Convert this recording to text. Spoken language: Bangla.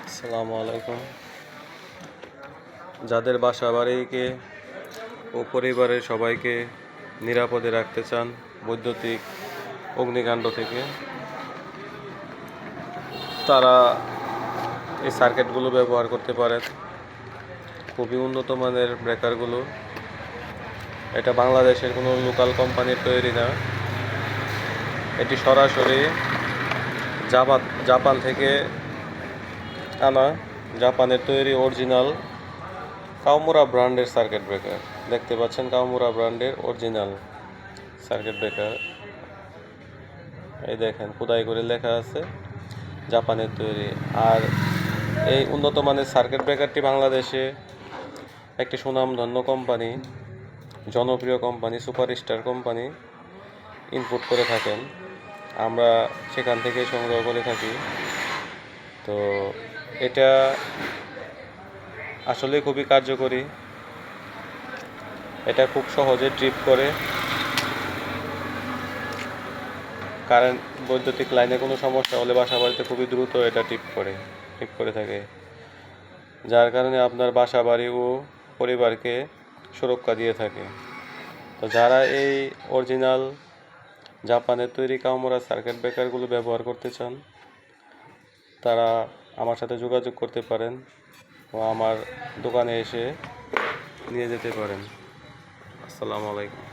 আসসালামু আলাইকুম। যাদের বাসা বাড়িকে ও পরিবারের সবাইকে নিরাপদে রাখতে চান বৈদ্যুতিক অগ্নিকাণ্ড থেকে, তারা এই সার্কিটগুলো ব্যবহার করতে পারেন। খুবই উন্নত মানের ব্রেকারগুলো। এটা বাংলাদেশের কোনো লোকাল কোম্পানির তৈরি না, এটি সরাসরি জাপান থেকে আনা, জাপানের তৈরি অরিজিনাল কাওমুরা ব্র্যান্ডের সার্কিট ব্রেকার। দেখতে পাচ্ছেন কাওমুরা ব্র্যান্ডের অরিজিনাল সার্কিট ব্রেকার। এই দেখেন খোদাই করে লেখা আছে জাপানের তৈরি। আর এই উন্নত মানের সার্কিট ব্রেকারটি বাংলাদেশে একটি সুনামধন্য কোম্পানি, জনপ্রিয় কোম্পানি, সুপারস্টার কোম্পানি ইনপুট করে থাকেন। আমরা সেখান থেকে সংগ্রহ করে থাকি। তো এটা আসলে খুবই কার্যকরী। এটা খুব সহজে ট্রিপ করে। কারেন্ট বৈদ্যুতিক লাইনে কোনো সমস্যা হলে বাসা বাড়িতে খুবই দ্রুত এটা ট্রিপ করে থাকে, যার কারণে আপনার বাসা বাড়ি ও পরিবারকে সুরক্ষা দিয়ে থাকে। তো যারা এই অরিজিনাল জাপানের তৈরি কাওমুরা সার্কিট ব্রেকারগুলো ব্যবহার করতে চান, তারা আমার সাথে যোগাযোগ করতে পারেন ও আমার দোকানে এসে নিয়ে যেতে পারেন। আসসালামু আলাইকুম।